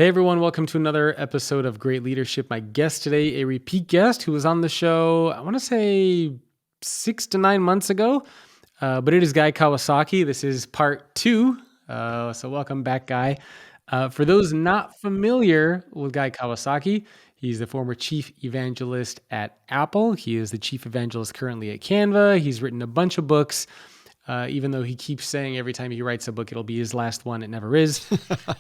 Hey everyone, welcome to another episode of Great Leadership. My guest today, a repeat guest who was on the show, I want to say 6 to 9 months ago, but it is Guy Kawasaki. This is part 2, so welcome back, Guy. For those not familiar with Guy Kawasaki, he's the former chief evangelist at Apple. He is the chief evangelist currently at Canva. He's written a bunch of books. Even though he keeps saying every time he writes a book, it'll be his last one. It never is.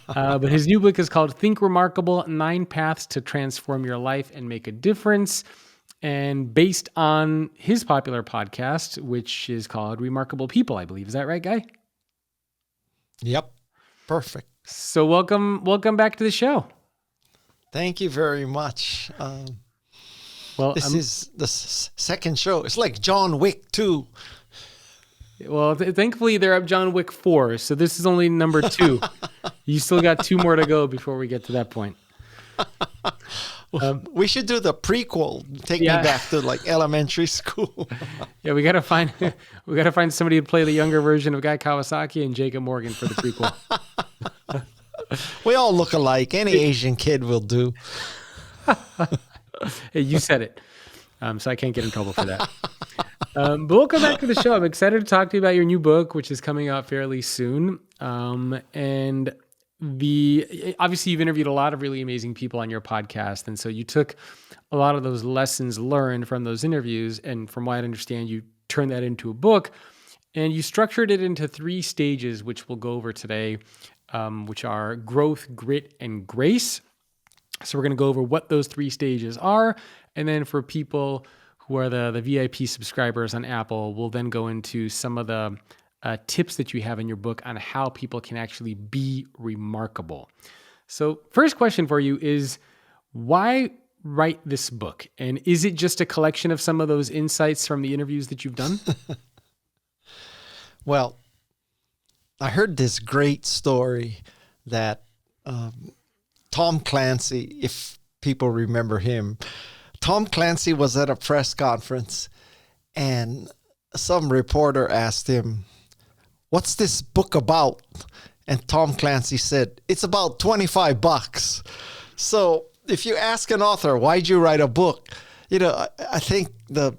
But his new book is called Think Remarkable, 9 Paths to Transform Your Life and Make a Difference. And based on his popular podcast, which is called Remarkable People, I believe. Is that right, Guy? Yep. Perfect. So welcome back to the show. Thank you very much. This is the second show. It's like John Wick 2. Well, thankfully they're up John Wick 4, so this is only number 2. You still got 2 more to go before we get to that point. We should do the prequel. Take me back to like elementary school. Yeah, we gotta find somebody to play the younger version of Guy Kawasaki and Jacob Morgan for the prequel. We all look alike. Any Asian kid will do. Hey, you said it, so I can't get in trouble for that. But welcome back to the show. I'm excited to talk to you about your new book, which is coming out fairly soon. And obviously you've interviewed a lot of really amazing people on your podcast. And so you took a lot of those lessons learned from those interviews. And from what I understand, you turned that into a book and you structured it into 3 stages, which we'll go over today, which are growth, grit, and grace. So we're going to go over what those 3 stages are. And then for people who are the VIP subscribers on Apple, we'll then go into some of the tips that you have in your book on how people can actually be remarkable. So first question for you is, why write this book? And is it just a collection of some of those insights from the interviews that you've done? Well, I heard this great story that Tom Clancy, if people remember him, Tom Clancy was at a press conference and some reporter asked him, "What's this book about?" And Tom Clancy said, "It's about $25." So if you ask an author, why'd you write a book? I think the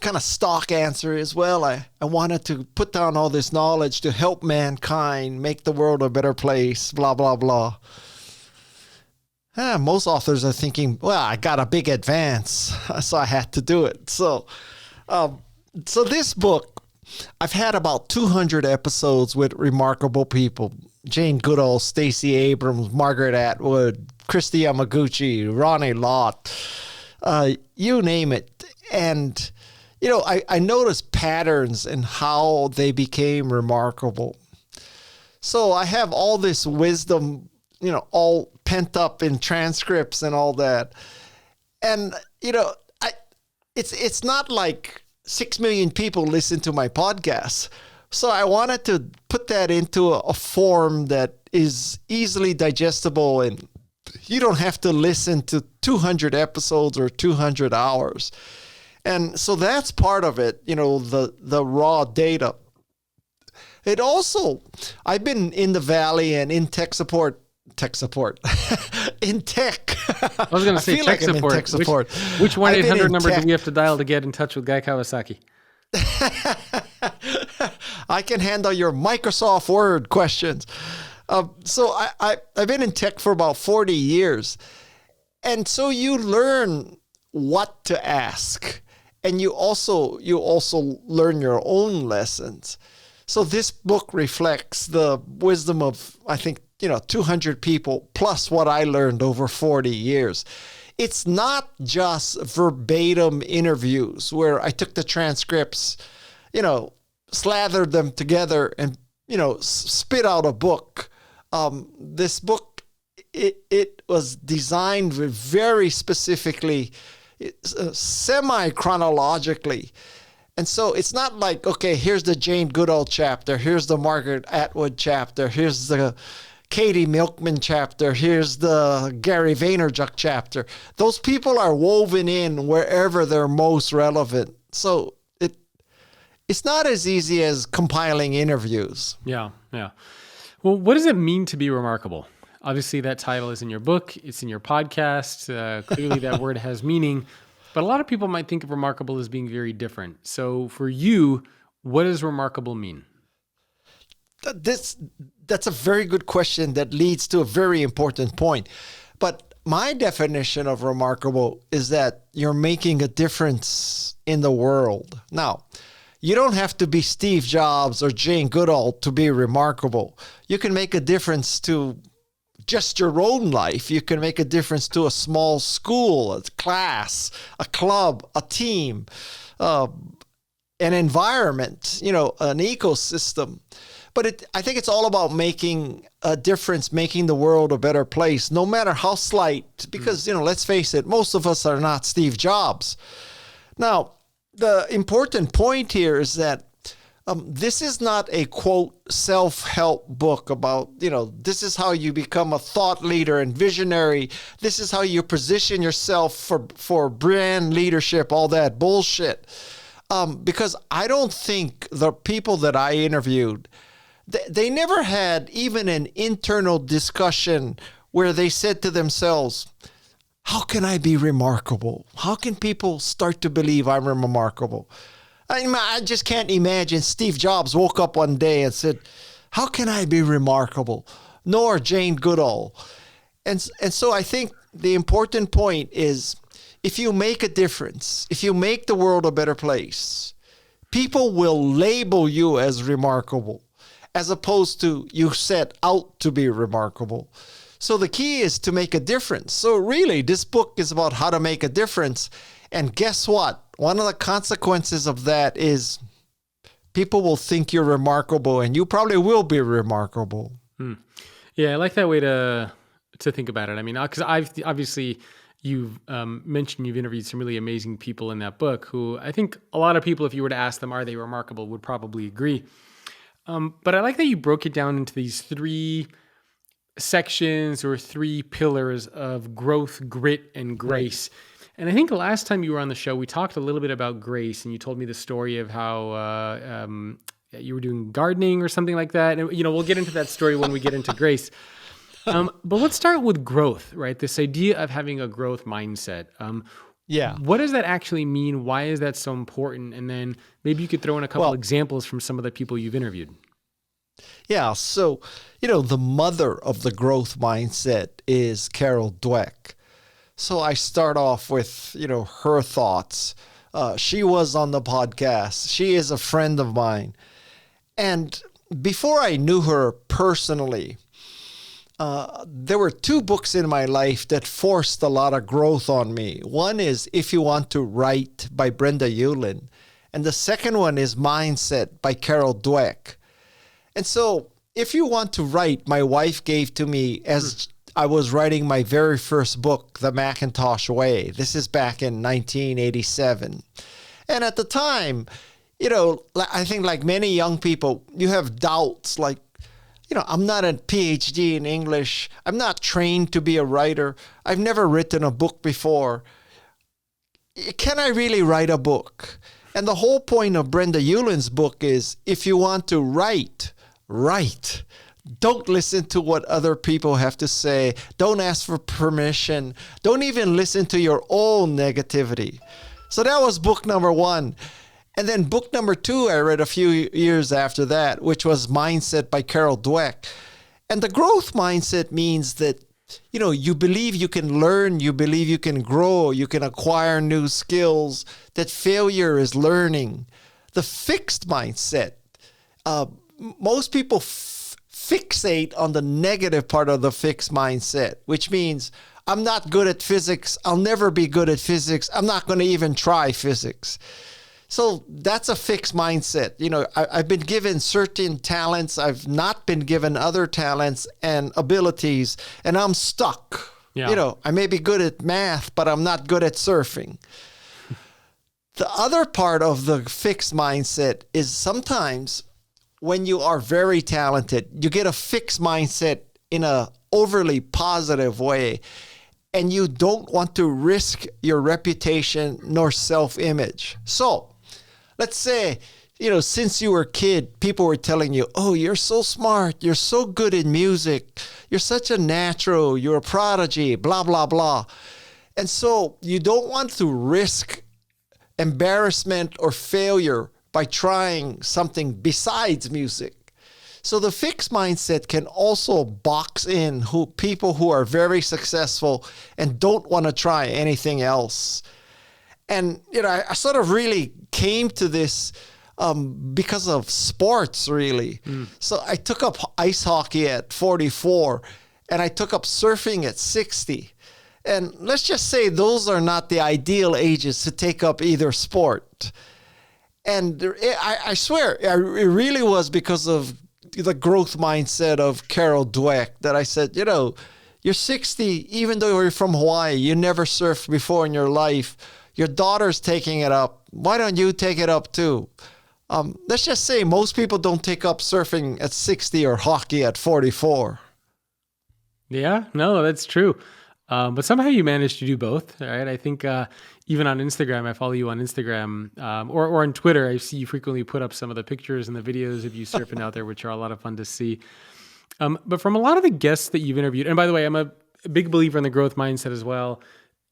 kind of stock answer is, well, I wanted to put down all this knowledge to help mankind, make the world a better place, blah, blah, blah. Most authors are thinking, well, I got a big advance, so I had to do it. So this book, I've had about 200 episodes with remarkable people. Jane Goodall, Stacey Abrams, Margaret Atwood, Christy Yamaguchi, Ronnie Lott, you name it. And, I noticed patterns in how they became remarkable. So I have all this wisdom, all pent up in transcripts and all that. And, it's not like 6 million people listen to my podcast. So I wanted to put that into a form that is easily digestible, and you don't have to listen to 200 episodes or 200 hours. And so that's part of it, the raw data. It also, I've been in the Valley and in tech support, in tech. I was going to say tech support. Which 1-800 number do we have to dial to get in touch with Guy Kawasaki? I can handle your Microsoft Word questions. So I've been in tech for about 40 years. And so you learn what to ask. And you also learn your own lessons. So this book reflects the wisdom of, I think, 200 people plus what I learned over 40 years. It's not just verbatim interviews where I took the transcripts, slathered them together and, spit out a book. This book, it was designed very specifically, semi-chronologically. And so it's not like, okay, here's the Jane Goodall chapter, here's the Margaret Atwood chapter, here's the Katie Milkman chapter, here's the Gary Vaynerchuk chapter. Those people are woven in wherever they're most relevant. So it's not as easy as compiling interviews. Yeah. Well, what does it mean to be remarkable? Obviously, that title is in your book. It's in your podcast. Clearly, that word has meaning. But a lot of people might think of remarkable as being very different. So for you, what does remarkable mean? That's a very good question that leads to a very important point. But my definition of remarkable is that you're making a difference in the world. Now, you don't have to be Steve Jobs or Jane Goodall to be remarkable. You can make a difference to just your own life. You can make a difference to a small school, a class, a club, a team, an environment, an ecosystem. But I think it's all about making a difference, making the world a better place, no matter how slight, because, let's face it, most of us are not Steve Jobs. Now, the important point here is that this is not a, quote, self-help book about, this is how you become a thought leader and visionary. This is how you position yourself for brand leadership, all that bullshit. Because I don't think the people that I interviewed, they never had even an internal discussion where they said to themselves, how can I be remarkable? How can people start to believe I'm remarkable? I just can't imagine Steve Jobs woke up one day and said, how can I be remarkable? Nor Jane Goodall. And so I think the important point is, if you make a difference, if you make the world a better place, people will label you as remarkable, as opposed to you set out to be remarkable. So the key is to make a difference. So really, this book is about how to make a difference. And guess what? One of the consequences of that is people will think you're remarkable, and you probably will be remarkable. Yeah, I like that way to think about it. I mean, because obviously you've mentioned you've interviewed some really amazing people in that book who I think a lot of people, if you were to ask them, are they remarkable, would probably agree. But I like that you broke it down into these 3 sections or 3 pillars of growth, grit, and grace. Right. And I think the last time you were on the show, we talked a little bit about grace, and you told me the story of how you were doing gardening or something like that. And we'll get into that story when we get into grace. But let's start with growth, right? This idea of having a growth mindset. What does that actually mean? Why is that so important? And then maybe you could throw in a couple examples from some of the people you've interviewed. Yeah. So, the mother of the growth mindset is Carol Dweck. So I start off with, her thoughts. She was on the podcast. She is a friend of mine. And before I knew her personally, there were 2 books in my life that forced a lot of growth on me. One is If You Want to Write by Brenda Ullin. And the second one is Mindset by Carol Dweck. And so If You Want to Write, my wife gave to me as I was writing my very first book, The Macintosh Way. This is back in 1987. And at the time, I think like many young people, you have doubts like, I'm not a PhD in English. I'm not trained to be a writer. I've never written a book before. Can I really write a book? And the whole point of Brenda Ullin's book is, if you want to write, write. Don't listen to what other people have to say. Don't ask for permission. Don't even listen to your own negativity. So that was book number 1. And then book number 2, I read a few years after that, which was Mindset by Carol Dweck. And the growth mindset means that, you believe you can learn, you believe you can grow, you can acquire new skills, that failure is learning. The fixed mindset, most people fixate on the negative part of the fixed mindset, which means I'm not good at physics. I'll never be good at physics. I'm not going to even try physics. So that's a fixed mindset. I've been given certain talents. I've not been given other talents and abilities, and I'm stuck. Yeah. I may be good at math, but I'm not good at surfing. The other part of the fixed mindset is sometimes when you are very talented, you get a fixed mindset in a overly positive way, and you don't want to risk your reputation nor self-image. So let's say since you were a kid, people were telling you, oh, you're so smart. You're so good in music. You're such a natural. You're a prodigy, blah, blah, blah. And so you don't want to risk embarrassment or failure by trying something besides music. So the fixed mindset can also box in people who are very successful and don't want to try anything else. And, I sort of really came to this because of sports, really. So I took up ice hockey at 44, and I took up surfing at 60. And let's just say those are not the ideal ages to take up either sport. And I swear, it really was because of the growth mindset of Carol Dweck that I said, you're 60, even though you're from Hawaii, you never surfed before in your life. Your daughter's taking it up. Why don't you take it up too? Let's just say most people don't take up surfing at 60 or hockey at 44. Yeah, no, that's true. But somehow you managed to do both, right? I think even on Instagram, I follow you on Instagram, or on Twitter, I see you frequently put up some of the pictures and the videos of you surfing out there, which are a lot of fun to see. But from a lot of the guests that you've interviewed, and by the way, I'm a big believer in the growth mindset as well.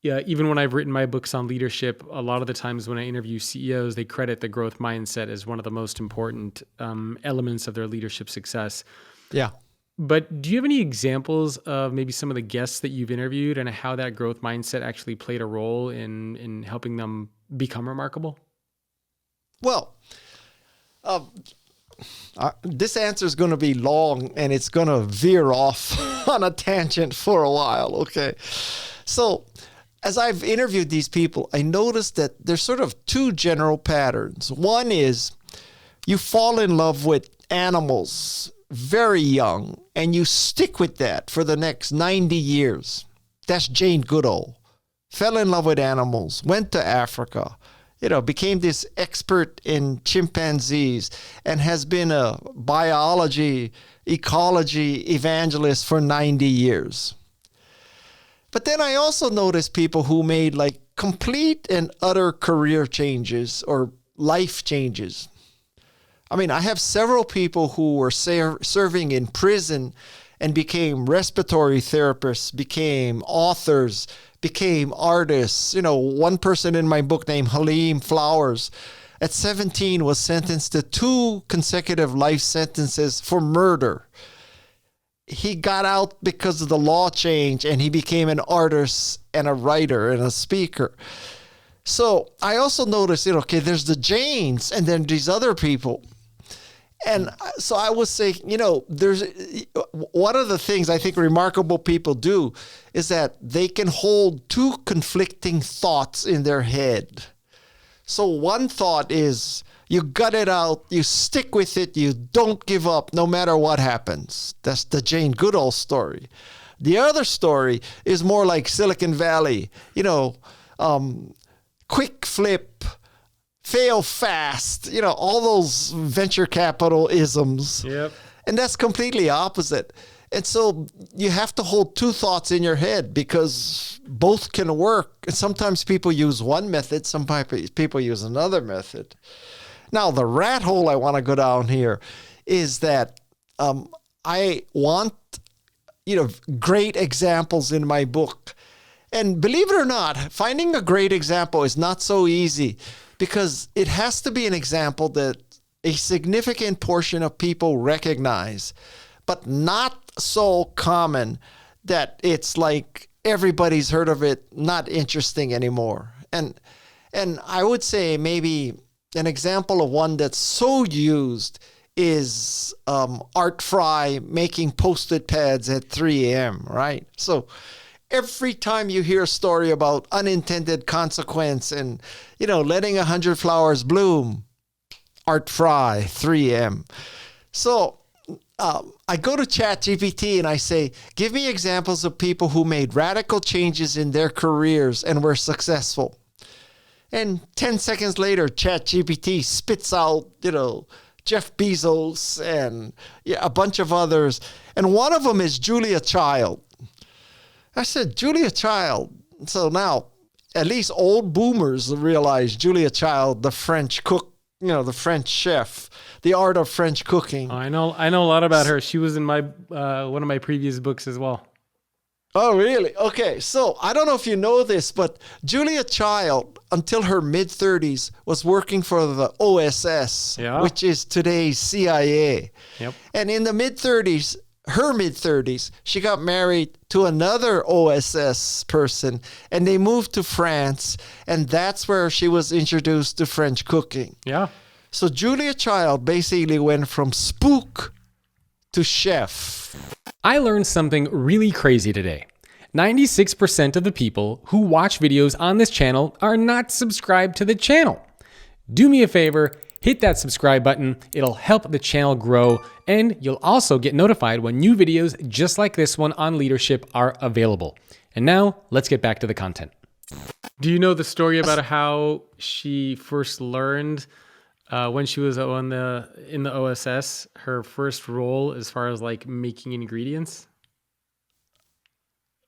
Yeah, even when I've written my books on leadership, a lot of the times when I interview CEOs, they credit the growth mindset as one of the most important elements of their leadership success. Yeah. But do you have any examples of maybe some of the guests that you've interviewed and how that growth mindset actually played a role in helping them become remarkable? Well, this answer is going to be long and it's going to veer off on a tangent for a while. Okay. So as I've interviewed these people, I noticed that there's sort of two general patterns. One is you fall in love with animals very young, and you stick with that for the next 90 years. That's Jane Goodall. Fell in love with animals, went to Africa, became this expert in chimpanzees, and has been a biology, ecology evangelist for 90 years. But then I also noticed people who made like complete and utter career changes or life changes. I mean, I have several people who were serving in prison and became respiratory therapists, became authors, became artists. One person in my book named Halim Flowers at 17 was sentenced to 2 consecutive life sentences for murder. He got out because of the law change and he became an artist and a writer and a speaker. So I also noticed, there's the Janes and then these other people. And so I would say, there's one of the things I think remarkable people do is that they can hold 2 conflicting thoughts in their head. So one thought is you gut it out, you stick with it, you don't give up no matter what happens. That's the Jane Goodall story. The other story is more like Silicon Valley, quick flip, fail fast, all those venture capital isms. Yep. And that's completely opposite. And so you have to hold 2 thoughts in your head because both can work. And sometimes people use one method, sometimes people use another method. Now, the rat hole I want to go down here is that I want, great examples in my book. And believe it or not, finding a great example is not so easy because it has to be an example that a significant portion of people recognize, but not so common that it's like everybody's heard of it, not interesting anymore. And I would say maybe an example of one that's so used is Art Fry making Post-it pads at 3 a.m., right? So every time you hear a story about unintended consequence and, letting 100 flowers bloom, Art Fry, 3 a.m. So I go to ChatGPT and I say, give me examples of people who made radical changes in their careers and were successful. And 10 seconds later, ChatGPT spits out, Jeff Bezos and a bunch of others. And one of them is Julia Child. I said, Julia Child. So now, at least old boomers realize Julia Child, the French cook, the French chef, the art of French cooking. Oh, I know a lot about her. She was in my one of my previous books as well. Oh, really? Okay. So I don't know if you know this, but Julia Child, until her mid-30s, was working for the OSS, which is today's CIA. Yep. And in the her mid-30s, she got married to another OSS person, and they moved to France, and that's where she was introduced to French cooking. Yeah. So Julia Child basically went from spook to chef. I learned something really crazy today. 96% of the people who watch videos on this channel are not subscribed to the channel. Do me a favor, hit that subscribe button. It'll help the channel grow, and you'll also get notified when new videos just like this one on leadership are available. And now, let's get back to the content. Do you know the story about how she first learned when she was in the OSS, her first role as far as like making ingredients?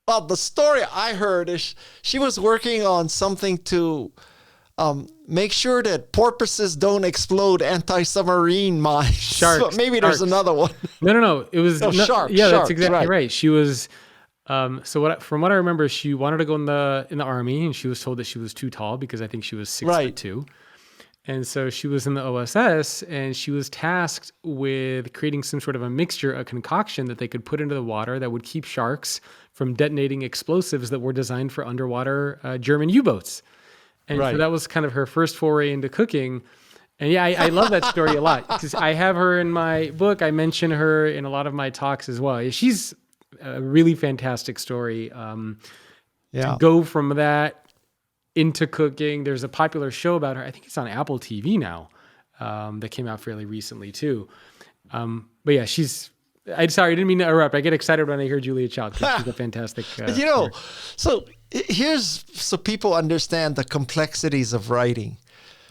Well, the story I heard is she was working on something to make sure that porpoises don't explode anti-submarine mines. Sharks. So maybe there's another one. No. It was sharks. Yeah, that's Sharks, exactly right. She was. From what I remember, she wanted to go in the army, and she was told that she was too tall because I think she was 6'2". And so she was in the OSS, and she was tasked with creating some sort of a mixture, a concoction that they could put into the water that would keep sharks from detonating explosives that were designed for underwater German U-boats. And so that was kind of her first foray into cooking. And yeah, I love that story a lot because I have her in my book. I mention her in a lot of my talks as well. She's a really fantastic story. To go from that into cooking. There's a popular show about her. I think it's on Apple TV now that came out fairly recently too. But yeah, I'm sorry, I didn't mean to interrupt. I get excited when I hear Julia Child because she's a fantastic. So so people understand the complexities of writing.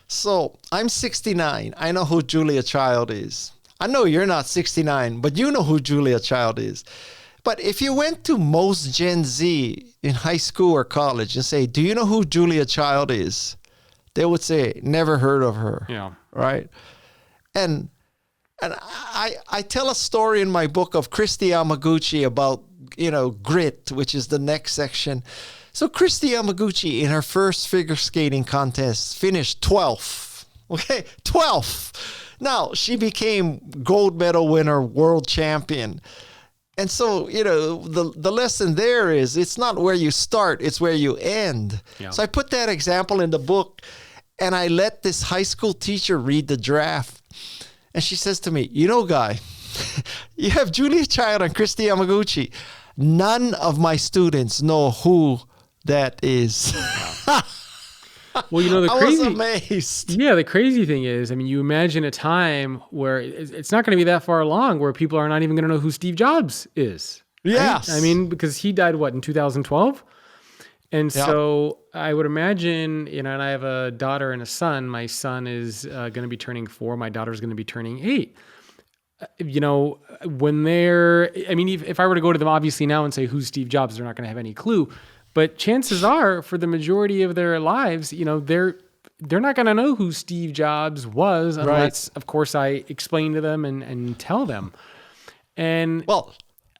So I'm 69. I know who Julia Child is. I know you're not 69, but you know who Julia Child is. But if you went to most Gen Z in high school or college and say, do you know who Julia Child is? They would say, never heard of her. Yeah. Right? And I tell a story in my book of Christy Yamaguchi about, grit, which is the next section. So Christy Yamaguchi in her first figure skating contest finished 12th. Okay, 12th. Now, she became gold medal winner, world champion. And so, the lesson there is it's not where you start, it's where you end. Yeah. So I put that example in the book, and I let this high school teacher read the draft. And she says to me, Guy, you have Julia Child and Christy Yamaguchi. None of my students know who that is. Yeah. Well, I was amazed. Yeah, the crazy thing is, you imagine a time where it's not going to be that far along where people are not even going to know who Steve Jobs is. Right? Yes. Because he died, in 2012? And so I would imagine, and I have a daughter and a son. My son is going to be turning 4. My daughter's going to be turning 8. When if I were to go to them obviously now and say, who's Steve Jobs, they're not going to have any clue. But chances are, for the majority of their lives, they're not going to know who Steve Jobs was unless, of course, I explain to them and tell them. And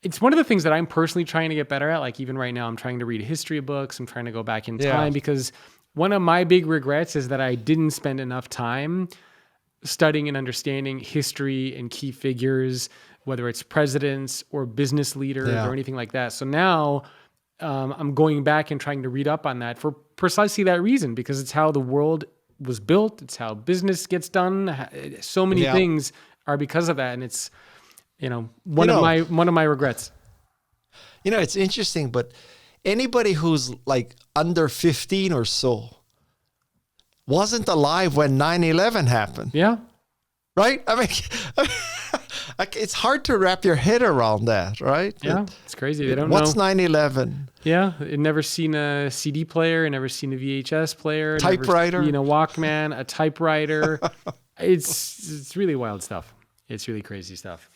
it's one of the things that I'm personally trying to get better at. Like even right now, I'm trying to read history books. I'm trying to go back in time because one of my big regrets is that I didn't spend enough time studying and understanding history and key figures, whether it's presidents or business leaders or anything like that. So now I'm going back and trying to read up on that for precisely that reason, because it's how the world was built. It's how business gets done. So many things are because of that. And it's, one of my regrets. It's interesting, but anybody who's like under 15 or so wasn't alive when 9/11 happened. Yeah. Right? It's hard to wrap your head around that, right? Yeah, it's crazy. They don't know. What's 9/11? Yeah, never seen a CD player, never seen a VHS player, typewriter, never seen a Walkman, a typewriter. It's really wild stuff. It's really crazy stuff.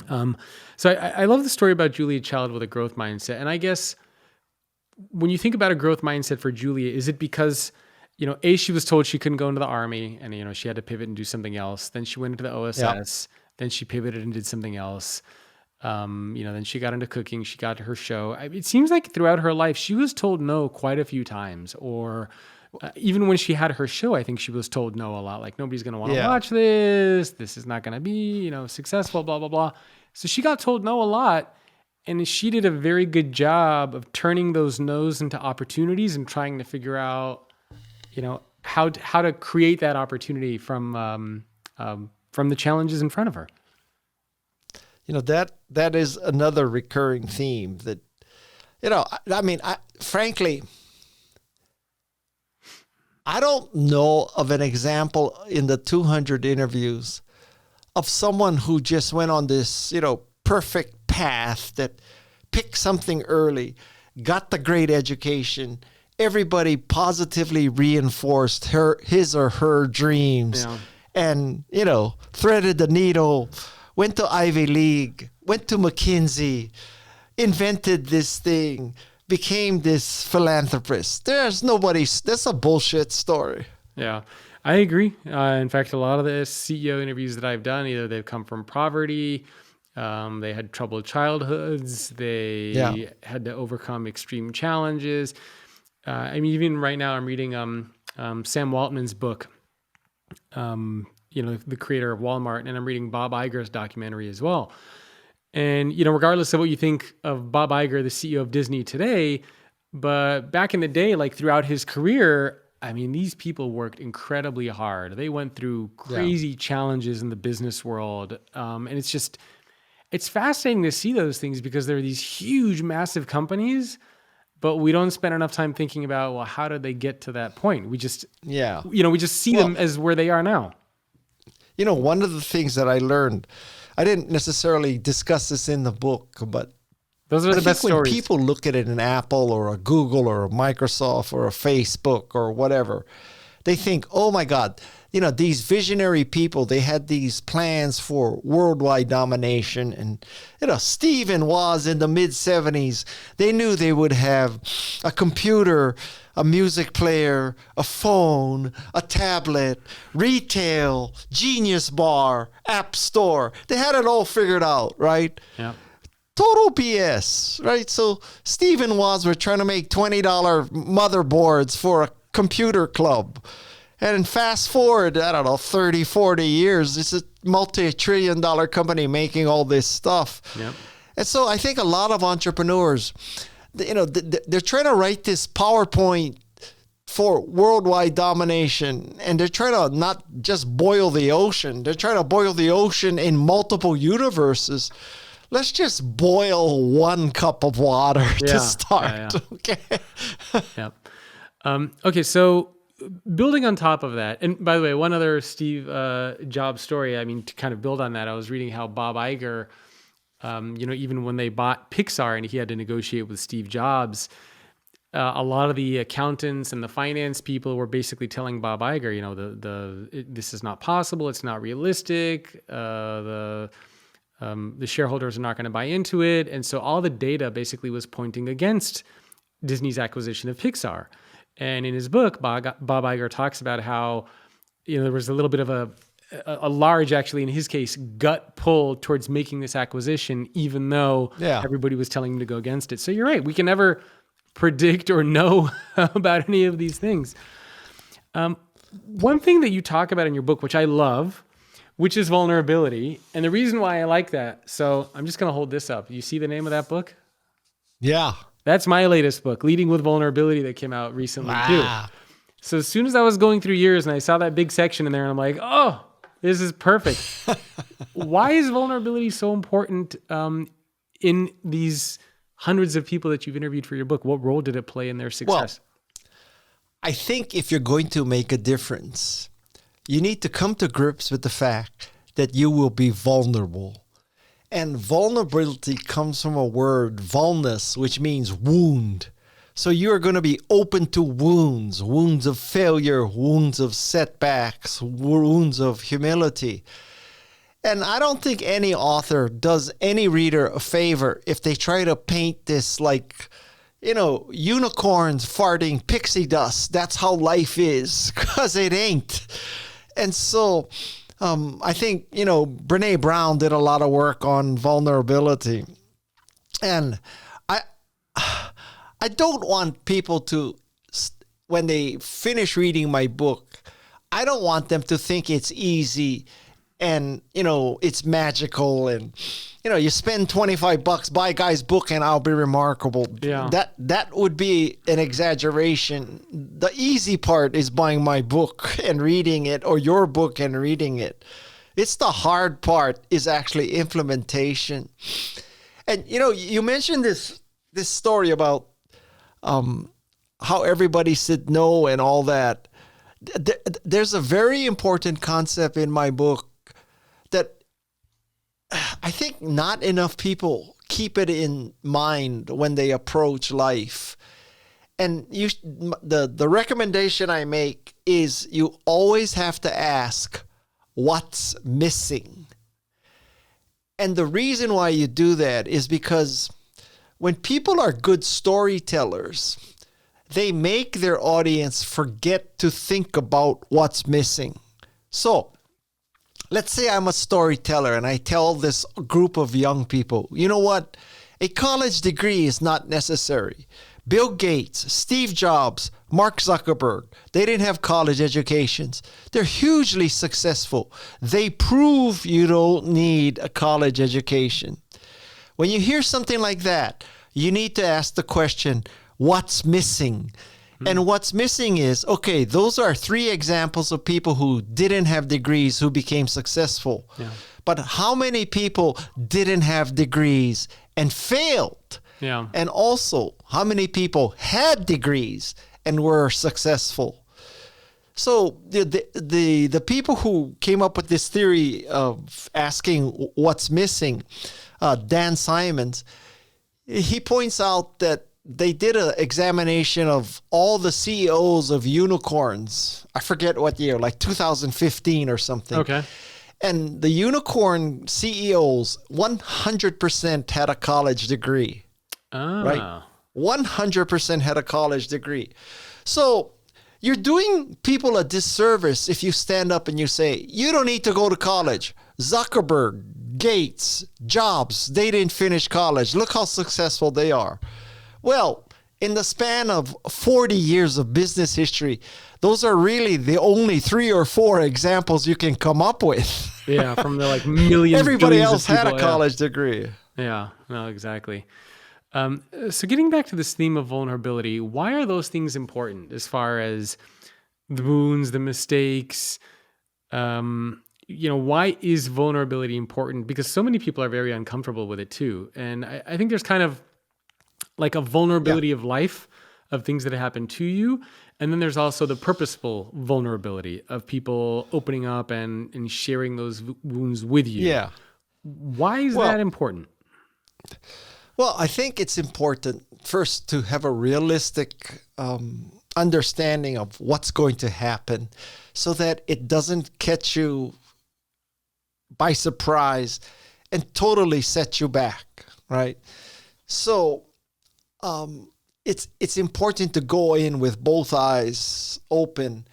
So I love the story about Julia Child with a growth mindset, and I guess when you think about a growth mindset for Julia, is it because she was told she couldn't go into the army, and she had to pivot and do something else. Then she went into the OSS. Then she pivoted and did something else. Then she got into cooking. She got to her show. It seems like throughout her life, she was told no quite a few times. Or even when she had her show, I think she was told no a lot. Like, nobody's going to want to watch this. This is not going to be, successful, blah, blah, blah. So she got told no a lot. And she did a very good job of turning those no's into opportunities and trying to figure out, how to create that opportunity from the challenges in front of her. That is another recurring theme that, frankly, I don't know of an example in the 200 interviews of someone who just went on this, perfect path that picked something early, got the great education. Everybody positively reinforced his or her dreams and, threaded the needle, went to Ivy League, went to McKinsey, invented this thing, became this philanthropist. That's a bullshit story. Yeah, I agree. In fact, a lot of the CEO interviews that I've done, either they've come from poverty, they had troubled childhoods, they had to overcome extreme challenges. Even right now I'm reading Sam Waltman's book, the creator of Walmart, and I'm reading Bob Iger's documentary as well. And, regardless of what you think of Bob Iger, the CEO of Disney today, but back in the day, like throughout his career, these people worked incredibly hard. They went through crazy challenges in the business world. And it's fascinating to see those things because there are these huge, massive companies, but we don't spend enough time thinking about, well, how did they get to that point? We just, we just see them as where they are now. One of the things that I learned, I didn't necessarily discuss this in the book, but those are the best stories. When people look at an Apple or a Google or a Microsoft or a Facebook or whatever, they think, oh my God, these visionary people, they had these plans for worldwide domination. And, Stephen was in the mid-70s. They knew they would have a computer, a music player, a phone, a tablet, retail, Genius Bar, App Store. They had it all figured out, right? Yeah. Total BS, right? So Stephen was, we're trying to make $20 motherboards for a computer club. And fast forward, 30, 40 years, it's a multi-trillion-dollar company making all this stuff. Yep. And so I think a lot of entrepreneurs, they're trying to write this PowerPoint for worldwide domination, and they're trying to not just boil the ocean. They're trying to boil the ocean in multiple universes. Let's just boil one cup of water to start. Yeah. Okay. Yep. Okay. So building on top of that, and by the way, one other Steve Jobs story, to kind of build on that, I was reading how Bob Iger, even when they bought Pixar and he had to negotiate with Steve Jobs, a lot of the accountants and the finance people were basically telling Bob Iger, this is not possible. It's not realistic. The shareholders are not going to buy into it. And so all the data basically was pointing against Disney's acquisition of Pixar. And in his book, Bob Iger talks about how, there was a little bit of a large, actually, in his case, gut pull towards making this acquisition, even though everybody was telling him to go against it. So you're right. We can never predict or know about any of these things. One thing that you talk about in your book, which I love, which is vulnerability. And the reason why I like that, so I'm just going to hold this up. You see the name of that book? Yeah. That's my latest book, Leading with Vulnerability, that came out recently too. So as soon as I was going through yours and I saw that big section in there, and I'm like, oh, this is perfect. Why is vulnerability so important in these hundreds of people that you've interviewed for your book? What role did it play in their success? Well, I think if you're going to make a difference, you need to come to grips with the fact that you will be vulnerable. And vulnerability comes from a word, vulnus, which means wound. So you are going to be open to wounds of failure, wounds of setbacks, wounds of humility. And I don't think any author does any reader a favor if they try to paint this like, unicorns farting pixie dust. That's how life is, because it ain't. And so I think, Brene Brown did a lot of work on vulnerability. And I don't want people to, when they finish reading my book, I don't want them to think it's easy and, it's magical and, you spend $25, buy a guy's book and I'll be remarkable. Yeah. That would be an exaggeration. The easy part is buying my book and reading it, or your book and reading it. It's the hard part is actually implementation. And, you mentioned this story about how everybody said no and all that. There's a very important concept in my book that I think not enough people keep it in mind when they approach life. And the recommendation I make is you always have to ask, what's missing? And the reason why you do that is because when people are good storytellers, they make their audience forget to think about what's missing. So, let's say I'm a storyteller and I tell this group of young people, you know what? A college degree is not necessary. Bill Gates, Steve Jobs, Mark Zuckerberg, they didn't have college educations. They're hugely successful. They prove you don't need a college education. When you hear something like that, you need to ask the question, what's missing? And what's missing is, okay, those are 3 examples of people who didn't have degrees who became successful. Yeah. But how many people didn't have degrees and failed? Yeah. And also, how many people had degrees and were successful? So the people who came up with this theory of asking what's missing, Dan Simons, he points out that they did an examination of all the CEOs of unicorns. I forget what year, like 2015 or something. Okay. And the unicorn CEOs, 100% had a college degree. Ah. Right? 100% had a college degree. So you're doing people a disservice if you stand up and you say, you don't need to go to college. Zuckerberg, Gates, Jobs, they didn't finish college. Look how successful they are. Well, in the span of 40 years of business history, those are really the only 3 or 4 examples you can come up with. Yeah, from the millions. Everybody else had a college degree. Yeah, no, exactly. So getting back to this theme of vulnerability, why are those things important as far as the wounds, the mistakes? Why is vulnerability important? Because so many people are very uncomfortable with it too. And I think there's kind of like a vulnerability of life, of things that happen to you. And then there's also the purposeful vulnerability of people opening up and sharing those wounds with you. Yeah. Why is that important? Well, I think it's important first to have a realistic understanding of what's going to happen so that it doesn't catch you by surprise and totally set you back, right? So it's important to go in with both eyes open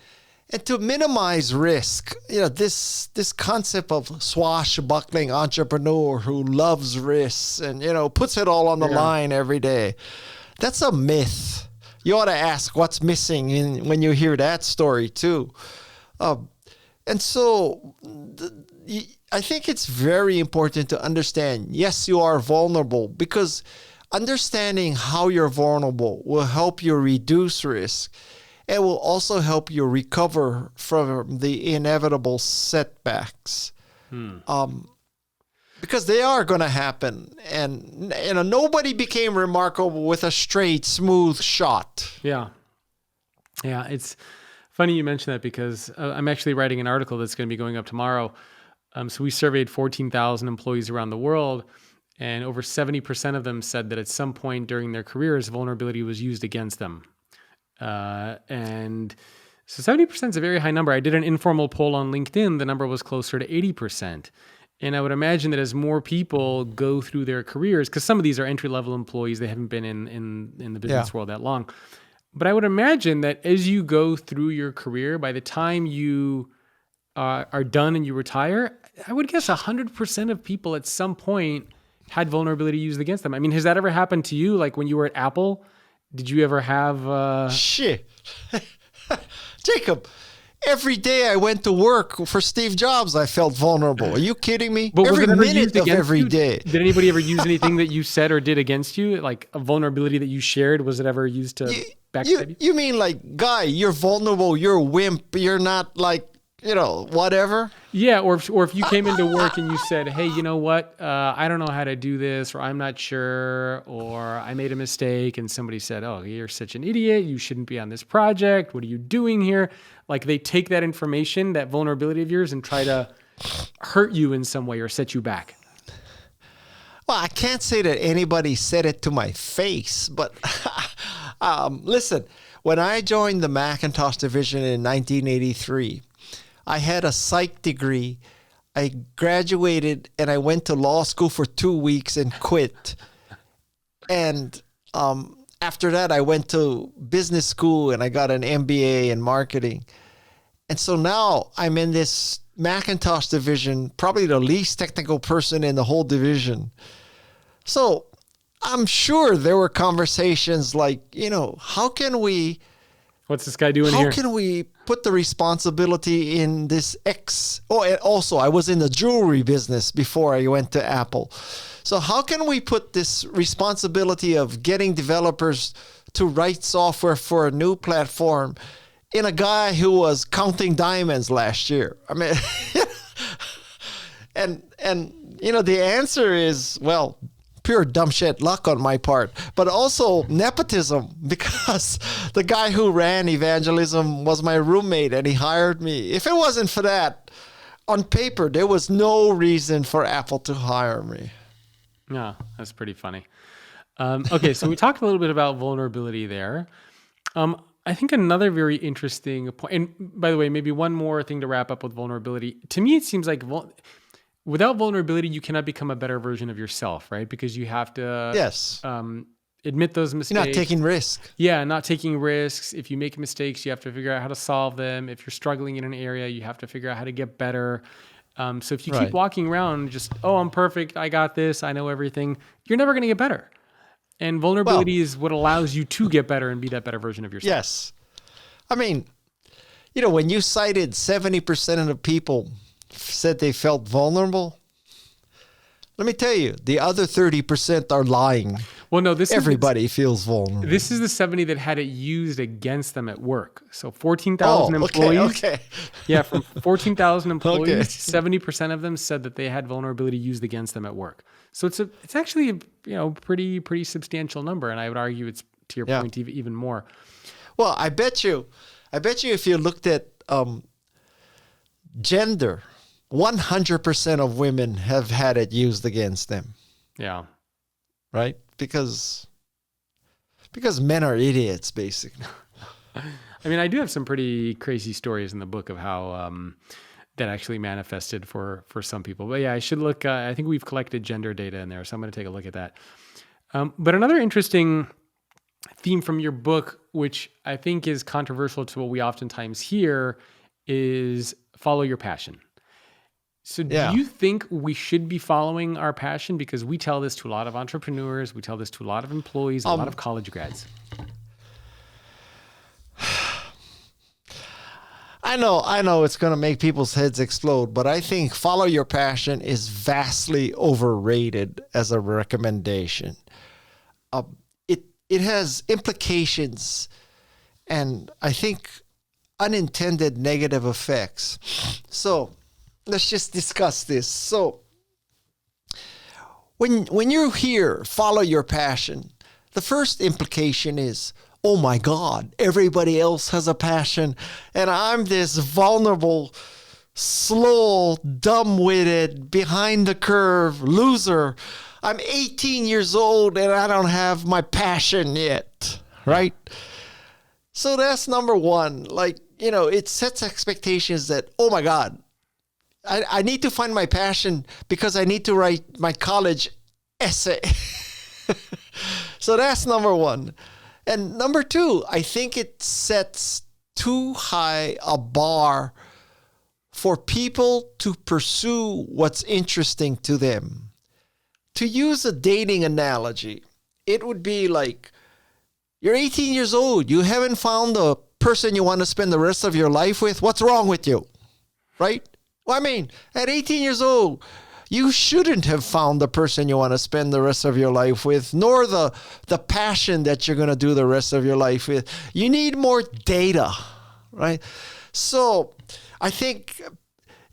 and to minimize risk. This concept of swashbuckling entrepreneur who loves risks and, puts it all on the line every day. That's a myth. You ought to ask what's missing when you hear that story too. And so I think it's very important to understand, yes, you are vulnerable, because understanding how you're vulnerable will help you reduce risk. It will also help you recover from the inevitable setbacks. Because they are going to happen. And nobody became remarkable with a straight, smooth shot. Yeah. Yeah, it's funny you mention that because I'm actually writing an article that's going to be going up tomorrow. So we surveyed 14,000 employees around the world, and over 70% of them said that at some point during their careers, vulnerability was used against them. And so 70% is a very high number. I did an informal poll on LinkedIn. The number was closer to 80%. And I would imagine that as more people go through their careers, because some of these are entry-level employees, they haven't been in the Yeah. business world that long. But I would imagine that as you go through your career, by the time you are done and you retire, I would guess 100% of people at some point had vulnerability used against them. I mean, has that ever happened to you? Like when you were at Apple, did you ever have? Shit. Jacob, every day I went to work for Steve Jobs, I felt vulnerable. Are you kidding me? But was Every it ever minute used of against every you? day. Did anybody ever use anything that you said or did against you? Like a vulnerability that you shared? Was it ever used to backstab you? You mean like, guy, you're vulnerable, you're a wimp, you're not like, whatever? Yeah, or if you came into work and you said, hey, you know what? I don't know how to do this, or I'm not sure, or I made a mistake, and somebody said, oh, you're such an idiot. You shouldn't be on this project. What are you doing here? Like they take that information, that vulnerability of yours, and try to hurt you in some way or set you back. Well, I can't say that anybody said it to my face, but listen, when I joined the Macintosh division in 1983, I had a psych degree. I graduated and I went to law school for 2 weeks and quit. And after that, I went to business school and I got an MBA in marketing. And so now I'm in this Macintosh division, probably the least technical person in the whole division. So I'm sure there were conversations like, how can we... What's this guy doing here? How can we put the responsibility in this X? Oh, and also, I was in the jewelry business before I went to Apple. So how can we put this responsibility of getting developers to write software for a new platform in a guy who was counting diamonds last year? I mean, and the answer is, well, pure dumb shit luck on my part, but also nepotism, because the guy who ran evangelism was my roommate and he hired me. If it wasn't for that, on paper, there was no reason for Apple to hire me. Yeah, that's pretty funny. Okay, so we talked a little bit about vulnerability there. I think another very interesting point, and by the way, maybe one more thing to wrap up with vulnerability. To me, it seems like without vulnerability, you cannot become a better version of yourself, right? Because you have to admit those mistakes. You're not taking risks. Yeah, not taking risks. If you make mistakes, you have to figure out how to solve them. If you're struggling in an area, you have to figure out how to get better. So if you keep walking around just, oh, I'm perfect, I got this, I know everything, you're never going to get better. And vulnerability is what allows you to get better and be that better version of yourself. Yes. I mean, when you cited 70% of the people said they felt vulnerable, let me tell you, the other 30% are lying. Well, no, everybody feels vulnerable. This is the 70 that had it used against them at work. So 14,000 employees. Okay. Yeah, from 14,000 employees, 70% of them said that they had vulnerability used against them at work. So it's actually a pretty substantial number, and I would argue it's, to your point, even more. Well, I bet you if you looked at gender, 100% of women have had it used against them. Yeah. Right? Because men are idiots, basically. I mean, I do have some pretty crazy stories in the book of how that actually manifested for some people. But yeah, I should look. I think we've collected gender data in there, so I'm going to take a look at that. But another interesting theme from your book, which I think is controversial to what we oftentimes hear, is follow your passion. So do you think we should be following our passion? Because we tell this to a lot of entrepreneurs, we tell this to a lot of employees, a lot of college grads. I know it's going to make people's heads explode, but I think follow your passion is vastly overrated as a recommendation. It has implications and I think unintended negative effects. So let's just discuss this. So when you hear follow your passion, the first implication is, oh my God, everybody else has a passion and I'm this vulnerable, slow, dumb-witted, behind the curve loser. I'm 18 years old and I don't have my passion yet, right? So that's number one. Like, it sets expectations that, oh my God, I need to find my passion because I need to write my college essay. So that's number one. And number two, I think it sets too high a bar for people to pursue what's interesting to them. To use a dating analogy, it would be like, you're 18 years old. You haven't found the person you want to spend the rest of your life with. What's wrong with you? Right? Well, I mean, at 18 years old, you shouldn't have found the person you want to spend the rest of your life with, nor the passion that you're going to do the rest of your life with. You need more data, right? So I think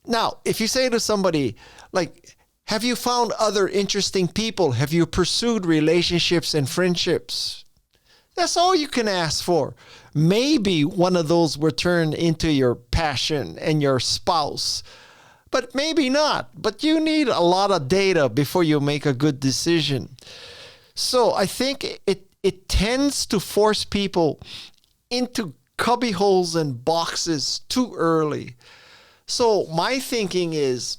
now, if you say to somebody, like, have you found other interesting people? Have you pursued relationships and friendships? That's all you can ask for. Maybe one of those will turn into your passion and your spouse, but maybe not. But you need a lot of data before you make a good decision. So I think it tends to force people into cubby holes and boxes too early. So my thinking is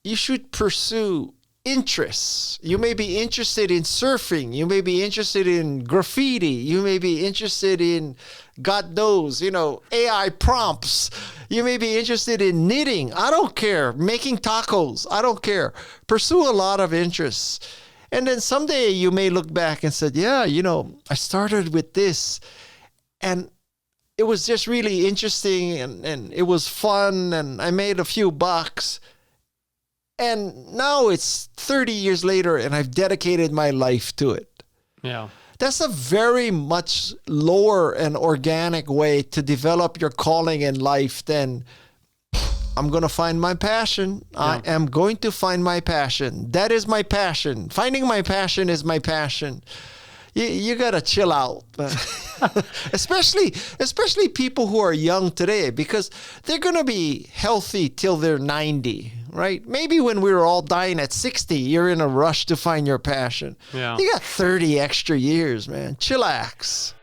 you should pursue interests. You may be interested in surfing. You may be interested in graffiti. You may be interested in, God knows, AI prompts. You may be interested in knitting. I don't care. Making tacos. I don't care. Pursue a lot of interests. And then someday you may look back and say, yeah, I started with this and it was just really interesting and it was fun and I made a few bucks. And now it's 30 years later and I've dedicated my life to it. Yeah. That's a very much lower and organic way to develop your calling in life than I'm going to find my passion. Yeah. I am going to find my passion. That is my passion. Finding my passion is my passion. You got to chill out. especially people who are young today, because they're going to be healthy till they're 90, right? Maybe when we were all dying at 60, you're in a rush to find your passion. Yeah. You got 30 extra years, man. Chillax.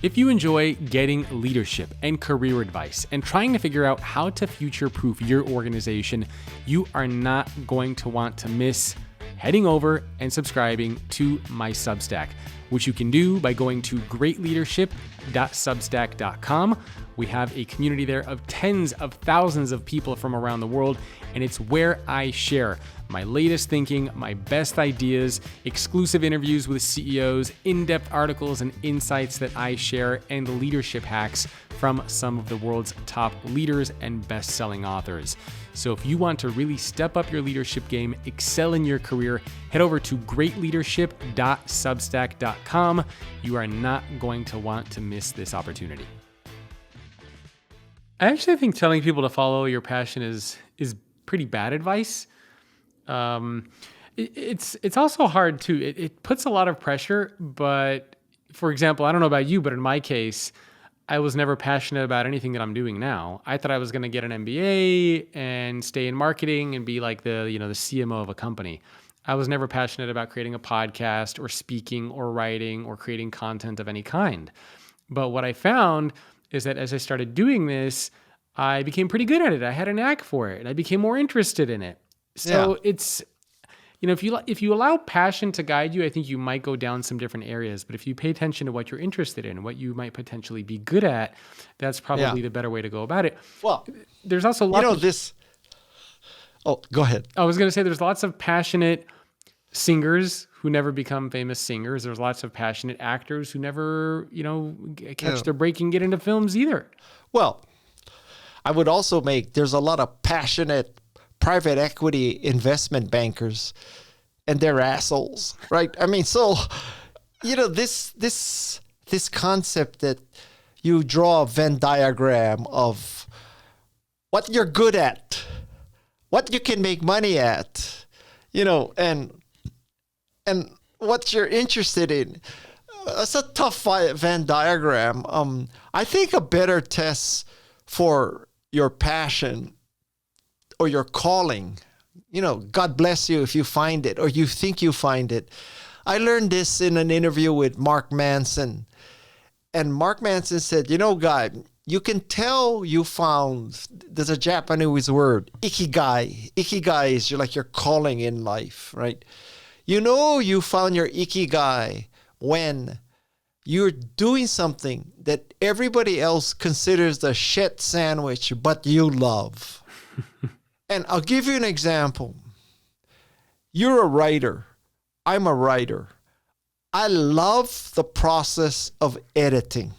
If you enjoy getting leadership and career advice and trying to figure out how to future-proof your organization, you are not going to want to miss heading over and subscribing to my Substack, which you can do by going to greatleadership.substack.com. We have a community there of tens of thousands of people from around the world, and it's where I share my latest thinking, my best ideas, exclusive interviews with CEOs, in-depth articles and insights that I share, and leadership hacks from some of the world's top leaders and best-selling authors. So if you want to really step up your leadership game, excel in your career, head over to greatleadership.substack.com. You are not going to want to miss this opportunity. I actually think telling people to follow your passion is pretty bad advice. It's also hard too. It puts a lot of pressure, but for example, I don't know about you, but in my case, I was never passionate about anything that I'm doing now. I thought I was going to get an MBA and stay in marketing and be like the CMO of a company. I was never passionate about creating a podcast or speaking or writing or creating content of any kind. But what I found is that as I started doing this, I became pretty good at it. I had a knack for it and I became more interested in it. So it's, if you allow passion to guide you, I think you might go down some different areas. But if you pay attention to what you're interested in, what you might potentially be good at, that's probably the better way to go about it. Well, there's also lots Oh, go ahead. I was going to say there's lots of passionate singers who never become famous singers. There's lots of passionate actors who never, catch their break and get into films either. Well, I would also there's a lot of passionate private equity investment bankers, and they're assholes, right? I mean, so, this concept that you draw a Venn diagram of what you're good at, what you can make money at, and what you're interested in. It's a tough Venn diagram. I think a better test for your passion or your calling, God bless you if you find it or you think you find it. I learned this in an interview with Mark Manson. And Mark Manson said, Guy, you can tell you found, there's a Japanese word, ikigai. Ikigai is like your calling in life, right? You know you found your ikigai when you're doing something that everybody else considers a shit sandwich, but you love. And I'll give you an example. You're a writer. I'm a writer. I love the process of editing.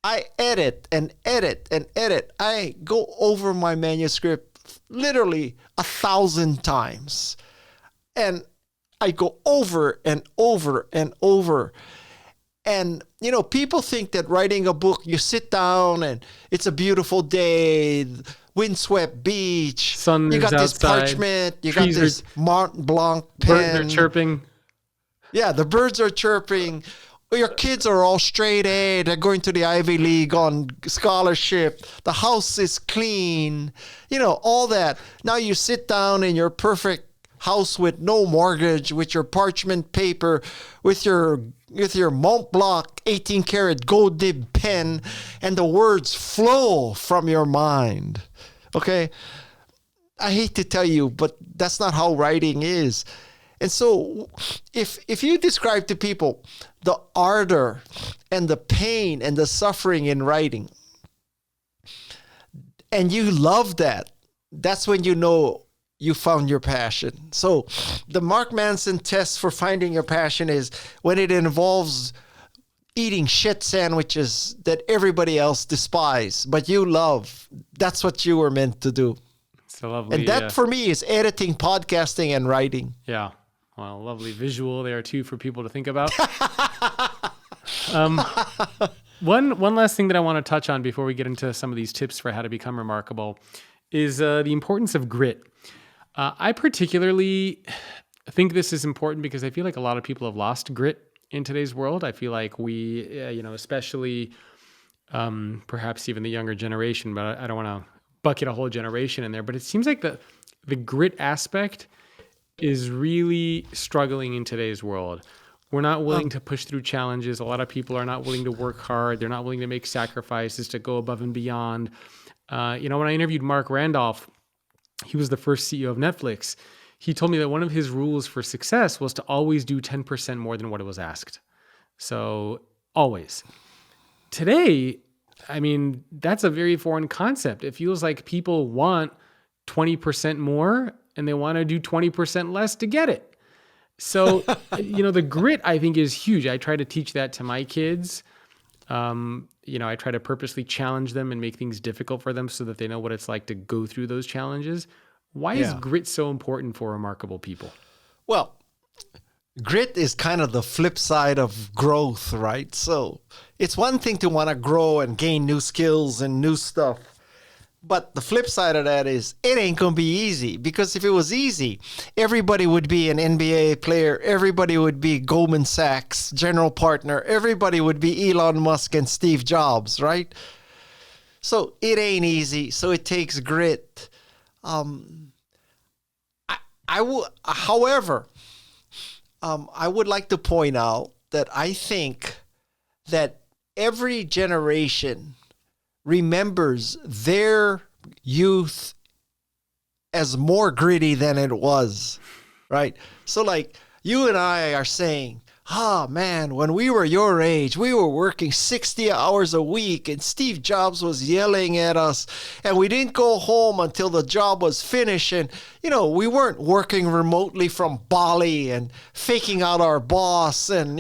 I edit and edit and edit. I go over my manuscript literally 1,000 times. And I go over and over and over. And, you know, people think that writing a book, you sit down and it's a beautiful day, windswept beach. Sun you is got this outside. parchment. You got Trees this Mont Blanc pen. Birds are chirping. Yeah, the birds are chirping. Your kids are all straight A. They're going to the Ivy League on scholarship. The house is clean. You know, all that. Now you sit down in your perfect house with no mortgage, with your parchment paper, with your Mont Blanc 18 karat gold nib pen, and the words flow from your mind. Okay? I hate to tell you, but that's not how writing is. And so if you describe to people the ardor and the pain and the suffering in writing, and you love that, that's when you know you found your passion. So the Mark Manson test for finding your passion is when it involves eating shit sandwiches that everybody else despises, but you love. That's what you were meant to do. So lovely. And that for me is editing, podcasting, and writing. Yeah. Well, lovely visual there too for people to think about. One last thing that I want to touch on before we get into some of these tips for how to become remarkable is the importance of grit. I particularly think this is important because I feel like a lot of people have lost grit in today's world. I feel like we, especially perhaps even the younger generation, but I don't want to bucket a whole generation in there. But it seems like the grit aspect is really struggling in today's world. We're not willing to push through challenges. A lot of people are not willing to work hard. They're not willing to make sacrifices to go above and beyond. When I interviewed Mark Randolph, he was the first CEO of Netflix. He told me that one of his rules for success was to always do 10% more than what it was asked. So always. Today, I mean, that's a very foreign concept. It feels like people want 20% more and they want to do 20% less to get it. So, the grit I think is huge. I try to teach that to my kids. I try to purposely challenge them and make things difficult for them so that they know what it's like to go through those challenges. Why is grit so important for remarkable people? Well, grit is kind of the flip side of growth, right? So it's one thing to want to grow and gain new skills and new stuff. But the flip side of that is it ain't going to be easy, because if it was easy, everybody would be an NBA player. Everybody would be Goldman Sachs general partner. Everybody would be Elon Musk and Steve Jobs, right? So it ain't easy. So it takes grit. However, I would like to point out that I think that every generation remembers their youth as more gritty than it was, right? So like you and I are saying, man, when we were your age, we were working 60 hours a week and Steve Jobs was yelling at us and we didn't go home until the job was finished. And, we weren't working remotely from Bali and faking out our boss. And,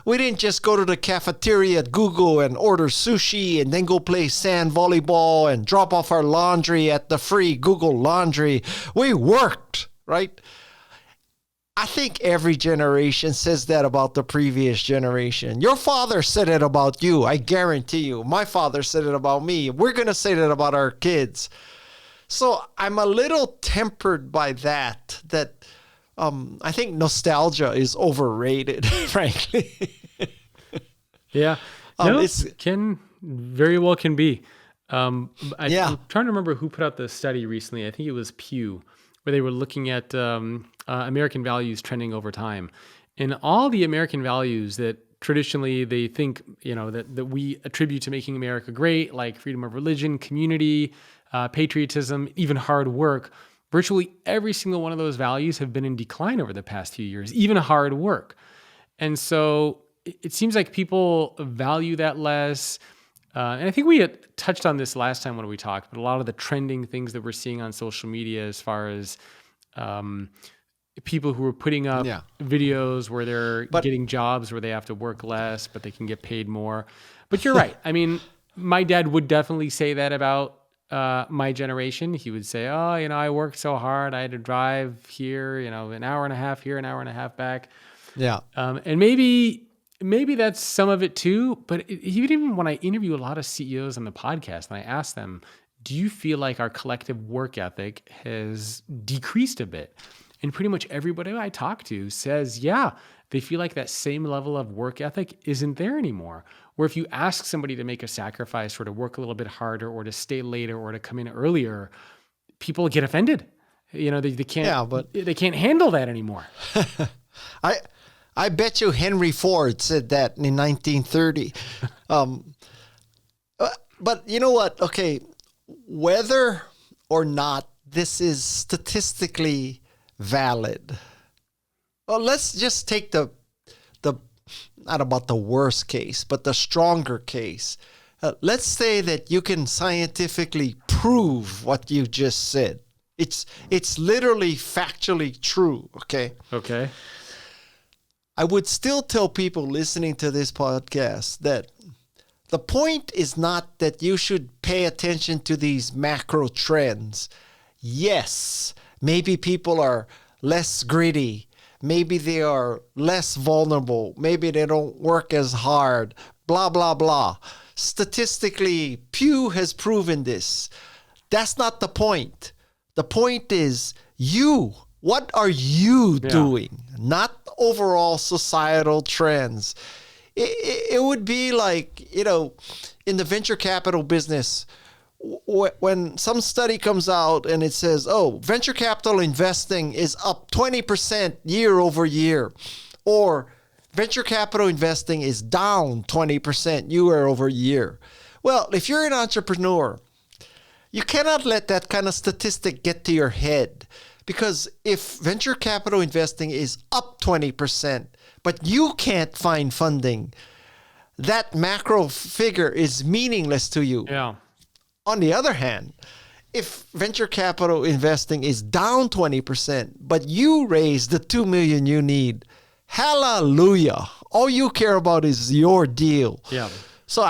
we didn't just go to the cafeteria at Google and order sushi and then go play sand volleyball and drop off our laundry at the free Google Laundry. We worked, right? I think every generation says that about the previous generation. Your father said it about you, I guarantee you. My father said it about me. We're going to say that about our kids. So I'm a little tempered by that I think nostalgia is overrated, frankly. Yeah. It very well can be. I'm trying to remember who put out the study recently. I think it was Pew, where they were looking at American values trending over time. And all the American values that traditionally they think, that we attribute to making America great, like freedom of religion, community, patriotism, even hard work. Virtually every single one of those values have been in decline over the past few years, even hard work. And so it seems like people value that less. And I think we had touched on this last time when we talked, but a lot of the trending things that we're seeing on social media as far as people who are putting up videos where they're getting jobs where they have to work less, but they can get paid more. But you're right. I mean, my dad would definitely say that about my generation. He would say, oh, I worked so hard. I had to drive here, an hour and a half here, an hour and a half back. Yeah. And maybe that's some of it too. But even when I interview a lot of CEOs on the podcast and I ask them, do you feel like our collective work ethic has decreased a bit? And pretty much everybody I talk to says, yeah, they feel like that same level of work ethic isn't there anymore. Where if you ask somebody to make a sacrifice or to work a little bit harder or to stay later or to come in earlier, people get offended. They can't. They can't handle that anymore. I bet you Henry Ford said that in 1930. But you know what? Okay, whether or not this is statistically valid, well, let's just take the not about the worst case, but the stronger case. Let's say that you can scientifically prove what you just said. It's literally factually true. Okay. I would still tell people listening to this podcast that the point is not that you should pay attention to these macro trends. Yes, maybe people are less greedy. Maybe they are less vulnerable. Maybe they don't work as hard. Blah, blah, blah. Statistically, Pew has proven this. That's not the point. The point is you. What are you doing? Not overall societal trends. It would be like, in the venture capital business, when some study comes out and it says, oh, venture capital investing is up 20% year over year, or venture capital investing is down 20% year over year. Well, if you're an entrepreneur, you cannot let that kind of statistic get to your head, because if venture capital investing is up 20%, but you can't find funding, that macro figure is meaningless to you. Yeah. On the other hand, if venture capital investing is down 20%, but you raise the $2 million you need, hallelujah. All you care about is your deal. Yeah. So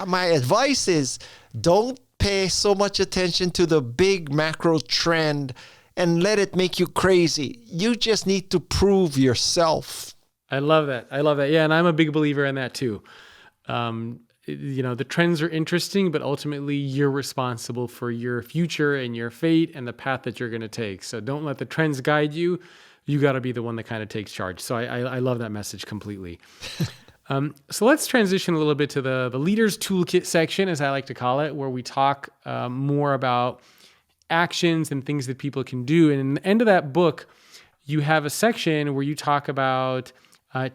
my advice is don't pay so much attention to the big macro trend and let it make you crazy. You just need to prove yourself. I love that. Yeah, and I'm a big believer in that too. The trends are interesting, but ultimately you're responsible for your future and your fate and the path that you're going to take. So don't let the trends guide you. You got to be the one that kind of takes charge. So I love that message completely. So let's transition a little bit to the Leader's Toolkit section, as I like to call it, where we talk more about actions and things that people can do. And in the end of that book, you have a section where you talk about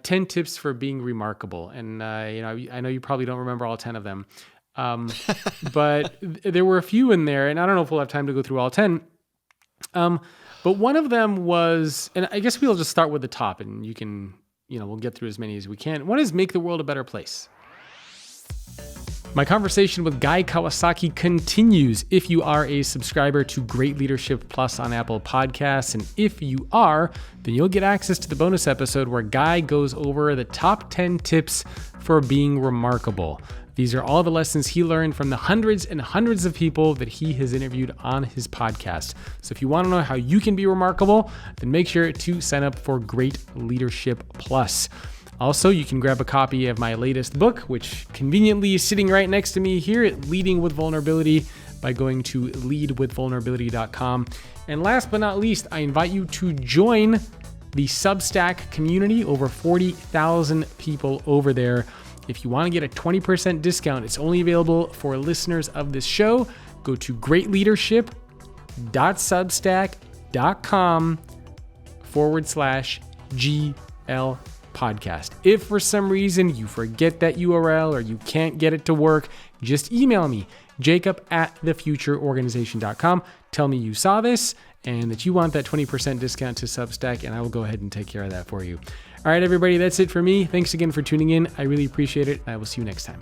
10 tips for being remarkable. And, I know you probably don't remember all 10 of them, but there were a few in there, and I don't know if we'll have time to go through all 10. But one of them was, and I guess we'll just start with the top, and you can, we'll get through as many as we can. One is make the world a better place. My conversation with Guy Kawasaki continues. If you are a subscriber to Great Leadership Plus on Apple Podcasts, and if you are, then you'll get access to the bonus episode where Guy goes over the top 10 tips for being remarkable. These are all the lessons he learned from the hundreds and hundreds of people that he has interviewed on his podcast. So if you want to know how you can be remarkable, then make sure to sign up for Great Leadership Plus. Also, you can grab a copy of my latest book, which conveniently is sitting right next to me here at Leading with Vulnerability, by going to leadwithvulnerability.com. And last but not least, I invite you to join the Substack community, over 40,000 people over there. If you want to get a 20% discount, it's only available for listeners of this show. Go to greatleadership.substack.com/GL podcast. If for some reason you forget that URL or you can't get it to work, just email me, jacob@thefutureorganization.com. Tell me you saw this and that you want that 20% discount to Substack, and I will go ahead and take care of that for you. All right, everybody, that's it for me. Thanks again for tuning in. I really appreciate it. I will see you next time.